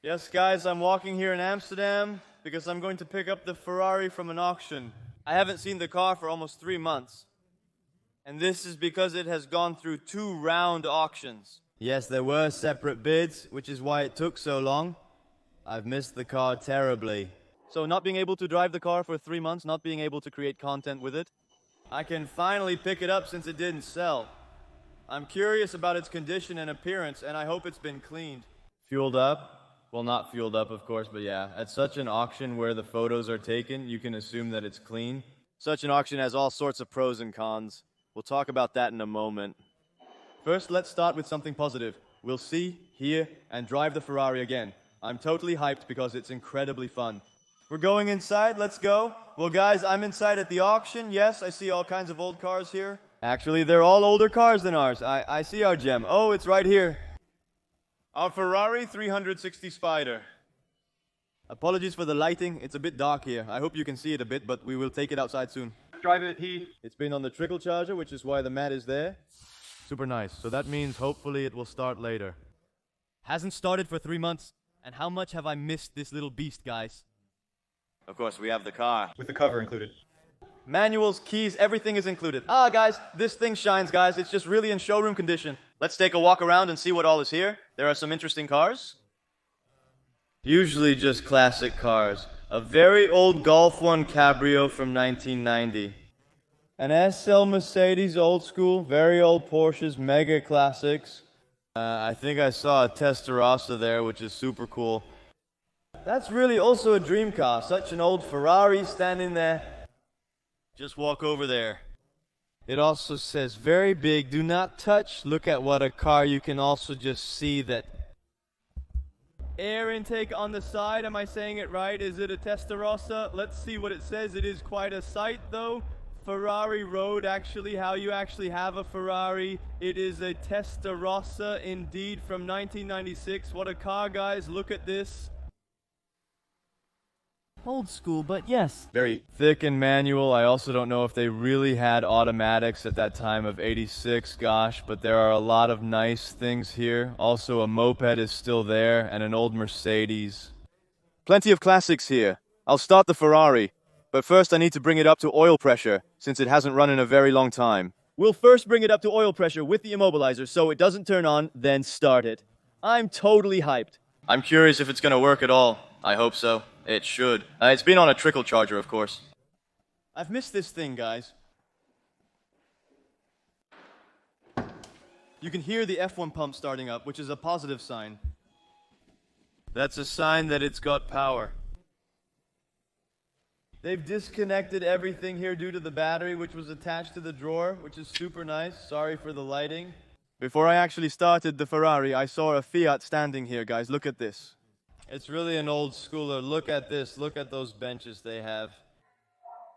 Yes, guys, I'm walking here in Amsterdam because I'm going to pick up the Ferrari from an auction. I haven't seen the car for almost 3 months. And this is because it has gone through 2 round auctions. Yes, there were separate bids, which is why it took so long. I've missed the car terribly. So not being able to drive the car for 3 months, not being able to create content with it, I can finally pick it up since it didn't sell. I'm curious about its condition and appearance, and I hope it's been cleaned. Fueled up? Well, not fueled up, of course, but yeah. At such an auction where the photos are taken, you can assume that it's clean. Such an auction has all sorts of pros and cons. We'll talk about that in a moment. First, let's start with something positive. We'll see, hear, and drive the Ferrari again. I'm totally hyped because it's incredibly fun. We're going inside, let's go. Well, guys, I'm inside at the auction. Yes, I see all kinds of old cars here. Actually, they're all older cars than ours. I see our gem. Oh, it's right here. Our Ferrari 360 Spider. Apologies for the lighting. It's a bit dark here. I hope you can see it a bit, but we will take it outside soon. Drive it, Heath. It's been on the trickle charger, which is why the mat is there. Super nice. So that means hopefully it will start later. Hasn't started for 3 months. And how much have I missed this little beast, guys? Of course, we have the car. With the cover included. Manuals, keys, everything is included. Ah, guys, this thing shines, guys. It's just really in showroom condition. Let's take a walk around and see what all is here. There are some interesting cars. Usually just classic cars. A very old Golf 1 Cabrio from 1990. An SL Mercedes old school, very old Porsches, mega classics. I think I saw a Testarossa there, which is super cool. That's really also a dream car. Such an old Ferrari standing there. Just walk over there. It also says very big, do not touch. Look at what a car, you can also just see that air intake on the side. Am I saying it right? Is it a Testarossa? Let's see what it says. It is quite a sight though. Ferrari Road, actually, how you actually have a Ferrari. It is a Testarossa indeed from 1996. What a car, guys. Look at this. Old school, but yes. Very thick and manual. I also don't know if they really had automatics at that time of 86, gosh, but there are a lot of nice things here. Also, a moped is still there, and an old Mercedes. Plenty of classics here. I'll start the Ferrari, but first I need to bring it up to oil pressure, since it hasn't run in a very long time. We'll first bring it up to oil pressure with the immobilizer so it doesn't turn on, then start it. I'm totally hyped. I'm curious if it's gonna work at all. I hope so. It should. It's been on a trickle charger, of course. I've missed this thing, guys. You can hear the F1 pump starting up, which is a positive sign. That's a sign that it's got power. They've disconnected everything here due to the battery, which was attached to the drawer, which is super nice. Sorry for the lighting. Before I actually started the Ferrari, I saw a Fiat standing here, guys. Look at this. It's really an old schooler. Look at this. Look at those benches they have.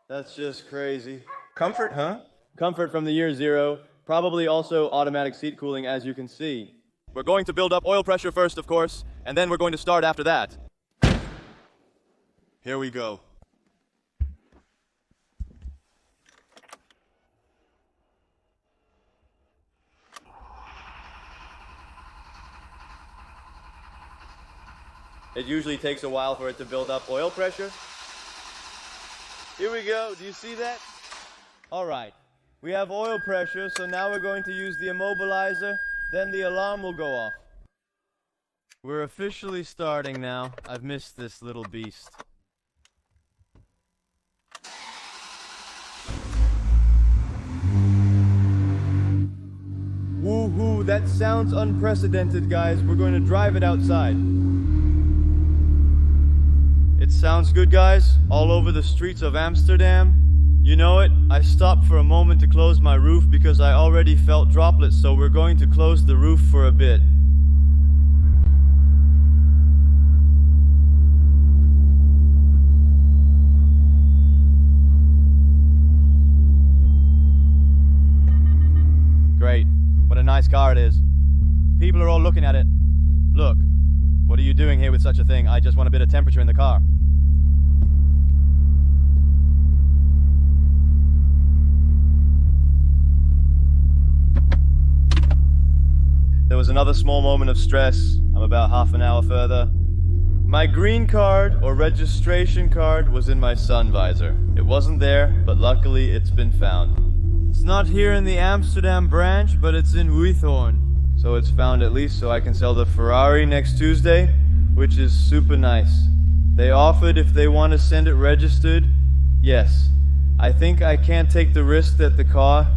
That's just crazy. Comfort, huh? Comfort from the year 0. Probably also automatic seat cooling, as you can see. We're going to build up oil pressure first, of course, and then we're going to start after that. Here we go. It usually takes a while for it to build up oil pressure. Here we go. Do you see that? All right. We have oil pressure, so now we're going to use the immobilizer. Then the alarm will go off. We're officially starting now. I've missed this little beast. Woohoo! That sounds unprecedented, guys. We're going to drive it outside. It sounds good, guys, all over the streets of Amsterdam. You know it, I stopped for a moment to close my roof because I already felt droplets, so we're going to close the roof for a bit. Great, what a nice car it is. People are all looking at it. Look. What are you doing here with such a thing? I just want a bit of temperature in the car. There was another small moment of stress. I'm about half an hour further. My green card or registration card was in my sun visor. It wasn't there, but luckily it's been found. It's not here in the Amsterdam branch, but it's in Uithoorn. So it's found at least so I can sell the Ferrari next Tuesday, which is super nice. They offered if they want to send it registered. Yes. I think I can't take the risk that the car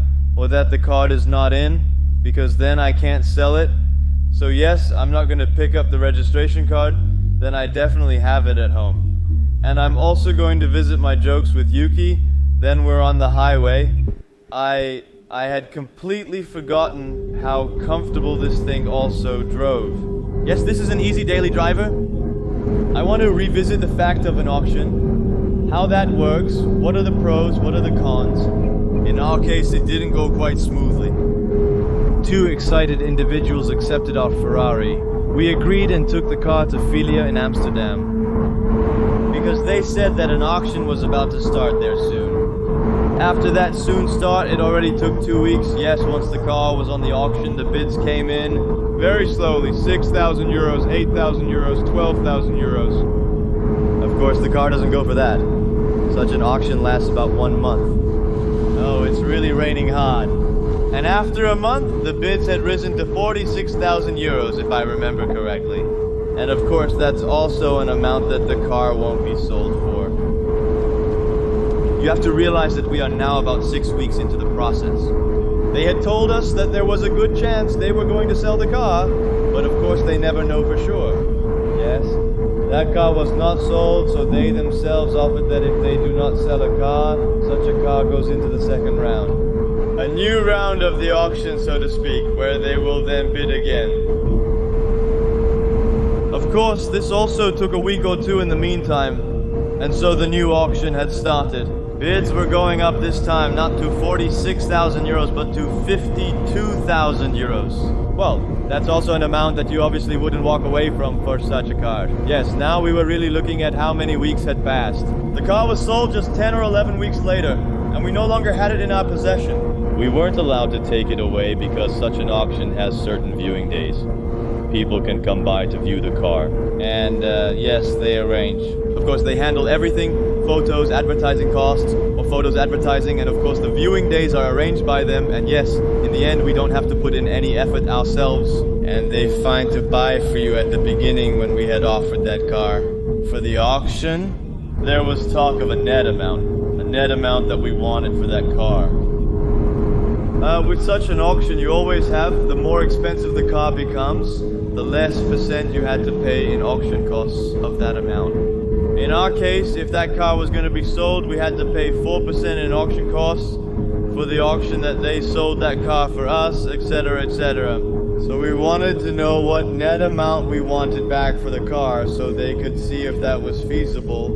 is not in, because then I can't sell it. So yes, I'm not going to pick up the registration card. Then I definitely have it at home. And I'm also going to visit my jokes with Yuki. Then we're on the highway. I had completely forgotten how comfortable this thing also drove. Yes, this is an easy daily driver. I want to revisit the fact of an auction, how that works, what are the pros, what are the cons. In our case, it didn't go quite smoothly. Two excited individuals accepted our Ferrari. We agreed and took the car to Filia in Amsterdam, because they said that an auction was about to start there soon. After that soon start, it already took 2 weeks. Yes, once the car was on the auction, the bids came in very slowly. 6,000 euros, 8,000 euros, 12,000 euros. Of course, the car doesn't go for that. Such an auction lasts about 1 month. Oh, it's really raining hard. And after a month, the bids had risen to 46,000 euros, if I remember correctly. And of course, that's also an amount that the car won't be sold for. You have to realize that we are now about 6 weeks into the process. They had told us that there was a good chance they were going to sell the car, but of course they never know for sure. Yes, that car was not sold, so they themselves offered that if they do not sell a car, such a car goes into the second round. A new round of the auction, so to speak, where they will then bid again. Of course, this also took a week or two in the meantime, and so the new auction had started. Bids were going up this time, not to 46,000 euros, but to 52,000 euros. Well, that's also an amount that you obviously wouldn't walk away from for such a car. Yes, now we were really looking at how many weeks had passed. The car was sold just 10 or 11 weeks later, and we no longer had it in our possession. We weren't allowed to take it away because such an auction has certain viewing days. People can come by to view the car. And yes, they arrange. Of course, they handle everything, photos, advertising costs, or photos advertising, and of course the viewing days are arranged by them, and yes, in the end we don't have to put in any effort ourselves. And they find to buy for you at the beginning when we had offered that car. For the auction, there was talk of a net amount that we wanted for that car. With such an auction, you always have, the more expensive the car becomes, the less percent you had to pay in auction costs of that amount. In our case, if that car was going to be sold, we had to pay 4% in auction costs for the auction that they sold that car for us, etc., etc. So we wanted to know what net amount we wanted back for the car so they could see if that was feasible.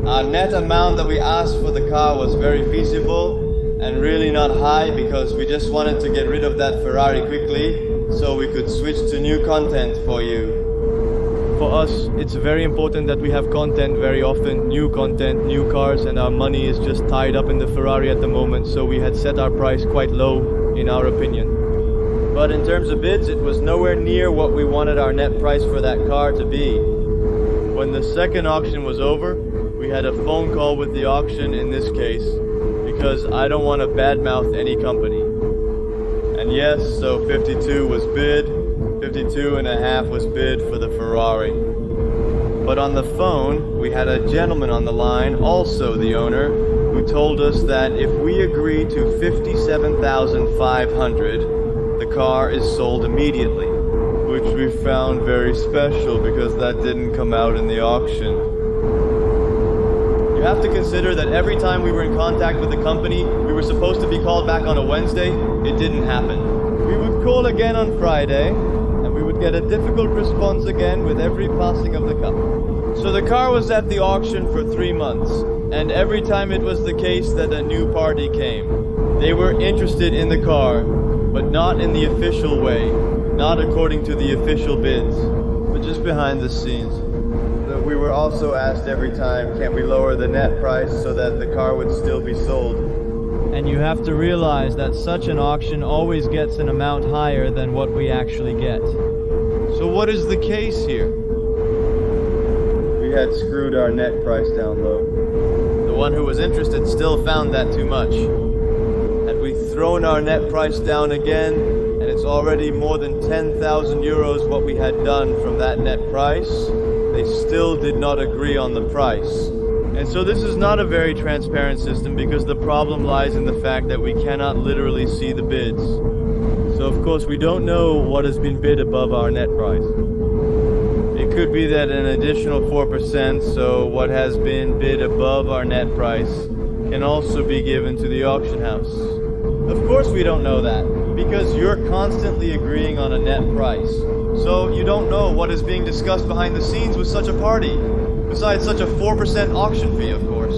Our net amount that we asked for the car was very feasible and really not high, because we just wanted to get rid of that Ferrari quickly so we could switch to new content for you. For us, it's very important that we have content very often, new content, new cars, and our money is just tied up in the Ferrari at the moment, so we had set our price quite low, in our opinion. But in terms of bids, it was nowhere near what we wanted our net price for that car to be. When the second auction was over, we had a phone call with the auction in this case, because I don't want to badmouth any company. And yes, so 52 was bid, 52.5 was bid for the Ferrari. But on the phone, we had a gentleman on the line, also the owner, who told us that if we agree to 57,500, the car is sold immediately, which we found very special because that didn't come out in the auction. You have to consider that every time we were in contact with the company, we were supposed to be called back on a Wednesday. It didn't happen. We would call again on Friday, and we would get a difficult response again with every passing of the cup. So the car was at the auction for 3 months, and every time it was the case that a new party came. They were interested in the car, but not in the official way, not according to the official bids, but just behind the scenes. We were also asked every time, can we lower the net price so that the car would still be sold? And you have to realize that such an auction always gets an amount higher than what we actually get. So what is the case here? had screwed our net price down low. The one who was interested still found that too much. Had we thrown our net price down again, and it's already more than 10,000 euros what we had done from that net price, they still did not agree on the price. And so this is not a very transparent system because the problem lies in the fact that we cannot literally see the bids. So of course we don't know what has been bid above our net price. It could be that an additional 4%, so what has been bid above our net price, can also be given to the auction house. Of course we don't know that, because you're constantly agreeing on a net price. So you don't know what is being discussed behind the scenes with such a party, besides such a 4% auction fee, of course.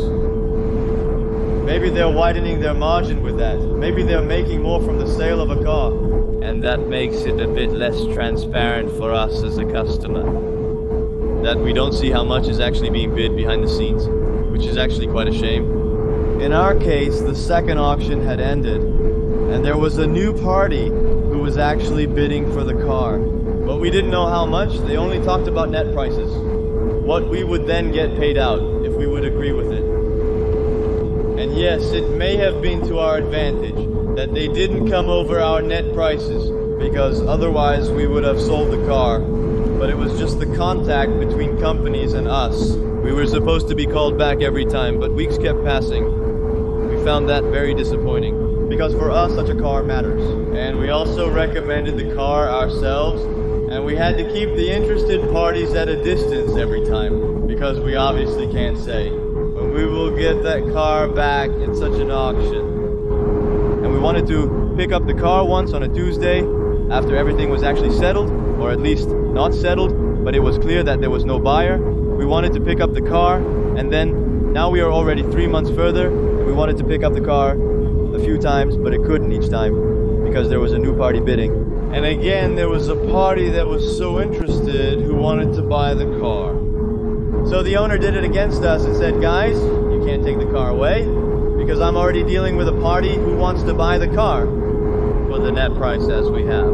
Maybe they're widening their margin with that. Maybe they're making more from the sale of a car. And that makes it a bit less transparent for us as a customer. That we don't see how much is actually being bid behind the scenes, which is actually quite a shame. In our case, the second auction had ended, and there was a new party who was actually bidding for the car. But we didn't know how much. They only talked about net prices. What we would then get paid out if we would agree with it. And yes, it may have been to our advantage that they didn't come over our net prices, because otherwise we would have sold the car. But it was just the contact between companies and us. We were supposed to be called back every time, but weeks kept passing. We found that very disappointing, because for us such a car matters. And we also recommended the car ourselves, and we had to keep the interested parties at a distance every time, because we obviously can't say when we will get that car back in such an auction. And we wanted to pick up the car once on a Tuesday after everything was actually settled, or at least not settled, but it was clear that there was no buyer. We wanted to pick up the car, and then now we are already 3 months further, and we wanted to pick up the car a few times, but it couldn't each time because there was a new party bidding. And again, there was a party that was so interested who wanted to buy the car. So the owner did it against us and said, guys, you can't take the car away because I'm already dealing with a party who wants to buy the car for the net price as we have.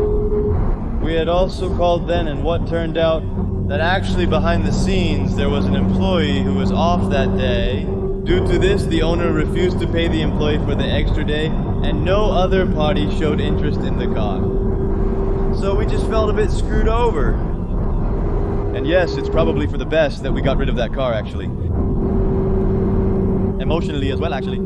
We had also called then, and what turned out that actually behind the scenes there was an employee who was off that day. Due to this, the owner refused to pay the employee for the extra day, and no other party showed interest in the car. So we just felt a bit screwed over. And yes, it's probably for the best that we got rid of that car, actually. Emotionally as well, actually.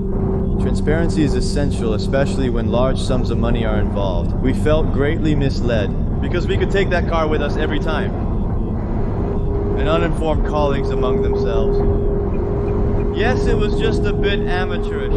Transparency is essential, especially when large sums of money are involved. We felt greatly misled, because we could take that car with us every time. And uninformed colleagues among themselves. Yes, it was just a bit amateurish.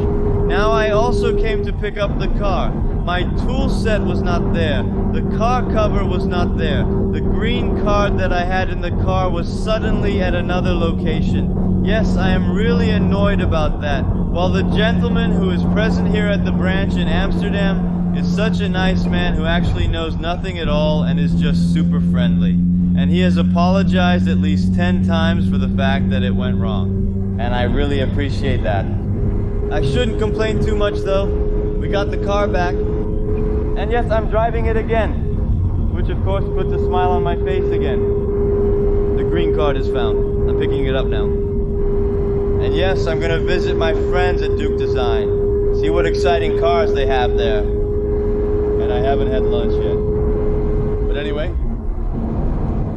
Now I also came to pick up the car. My tool set was not there. The car cover was not there. The green card that I had in the car was suddenly at another location. Yes, I am really annoyed about that. While the gentleman who is present here at the branch in Amsterdam is such a nice man who actually knows nothing at all and is just super friendly. And he has apologized at least 10 times for the fact that it went wrong. And I really appreciate that. I shouldn't complain too much though. We got the car back. And yes, I'm driving it again, which of course puts a smile on my face again. The green card is found. I'm picking it up now. And yes, I'm gonna visit my friends at Duke Design, see what exciting cars they have there. And I haven't had lunch yet. But anyway,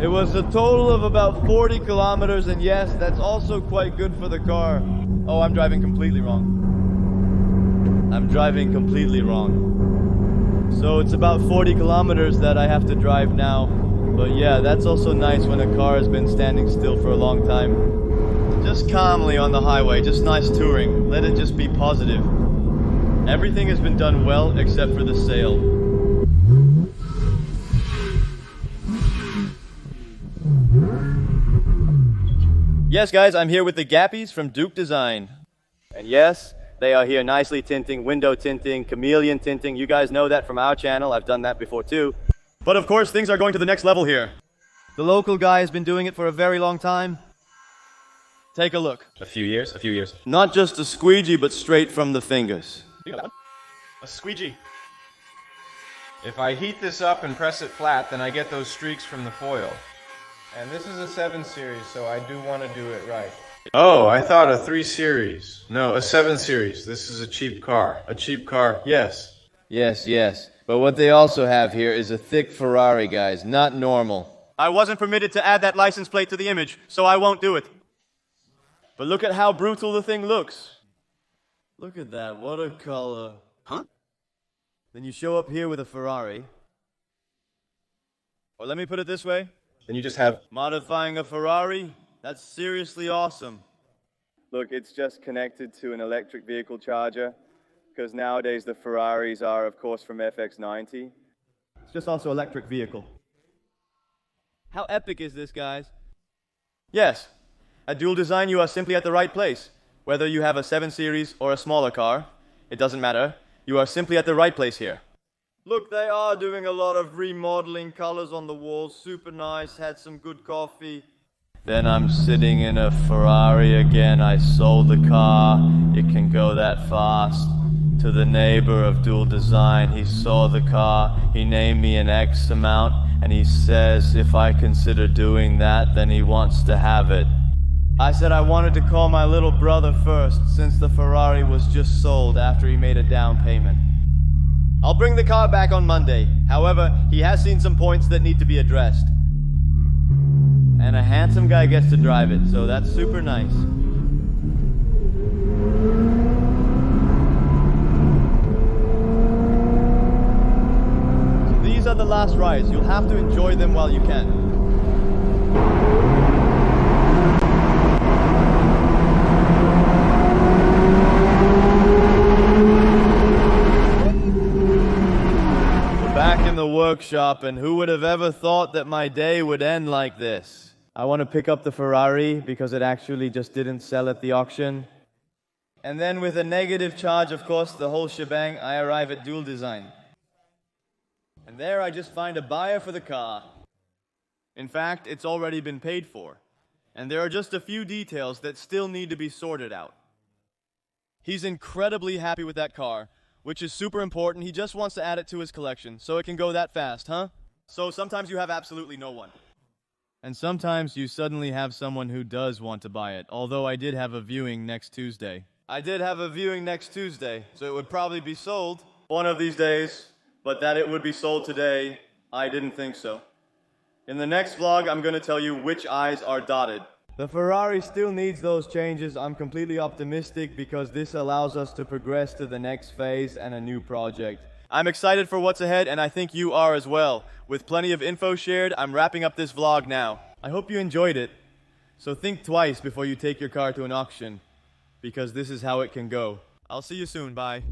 it was a total of about 40 kilometers, and yes, that's also quite good for the car. Oh, I'm driving completely wrong. I'm driving completely wrong. So it's about 40 kilometers that I have to drive now. But yeah, that's also nice when a car has been standing still for a long time. Just calmly on the highway, just nice touring. Let it just be positive. Everything has been done well except for the sale. Yes guys, I'm here with the Gappies from Duke Design. And yes, they are here nicely tinting, window tinting, chameleon tinting. You guys know that from our channel. I've done that before too. But of course, things are going to the next level here. The local guy has been doing it for a very long time. Take a look. A few years. Not just a squeegee, but straight from the fingers. A squeegee. If I heat this up and press it flat, then I get those streaks from the foil. And this is a 7 Series, so I do want to do it right. Oh, I thought a 3 Series. No, a 7 Series. This is a cheap car. A cheap car, yes. Yes. But what they also have here is a thick Ferrari, guys. Not normal. I wasn't permitted to add that license plate to the image, so I won't do it. But look at how brutal the thing looks. Look at that. What a color. Huh? Then you show up here with a Ferrari. Or let me put it this way. Then you just have... Modifying a Ferrari? That's seriously awesome. Look, it's just connected to an electric vehicle charger, because nowadays the Ferraris are, of course, from FX90. It's just also electric vehicle. How epic is this, guys? Yes, at Dual Design you are simply at the right place. Whether you have a 7 Series or a smaller car, it doesn't matter. You are simply at the right place here. Look, they are doing a lot of remodeling, colors on the walls, super nice, had some good coffee. Then I'm sitting in a Ferrari again. I sold the car. It can go that fast. To the neighbor of Dual Design, he saw the car. He named me an X amount, and he says if I consider doing that, then he wants to have it. I said I wanted to call my little brother first, since the Ferrari was just sold after he made a down payment. I'll bring the car back on Monday. However, he has seen some points that need to be addressed. And a handsome guy gets to drive it, so that's super nice. So these are the last rides. You'll have to enjoy them while you can. Back in the workshop, and who would have ever thought that my day would end like this? I want to pick up the Ferrari because it actually just didn't sell at the auction. And then with a negative charge, of course, the whole shebang, I arrive at Dual Design. And there I just find a buyer for the car. In fact, it's already been paid for. And there are just a few details that still need to be sorted out. He's incredibly happy with that car, which is super important. He just wants to add it to his collection, so it can go that fast, huh? So sometimes you have absolutely no one. And sometimes you suddenly have someone who does want to buy it, although I did have a viewing next Tuesday. So it would probably be sold one of these days, but that it would be sold today, I didn't think so. In the next vlog, I'm going to tell you which I's are dotted. The Ferrari still needs those changes. I'm completely optimistic because this allows us to progress to the next phase and a new project. I'm excited for what's ahead, and I think you are as well. With plenty of info shared, I'm wrapping up this vlog now. I hope you enjoyed it. So think twice before you take your car to an auction, because this is how it can go. I'll see you soon. Bye.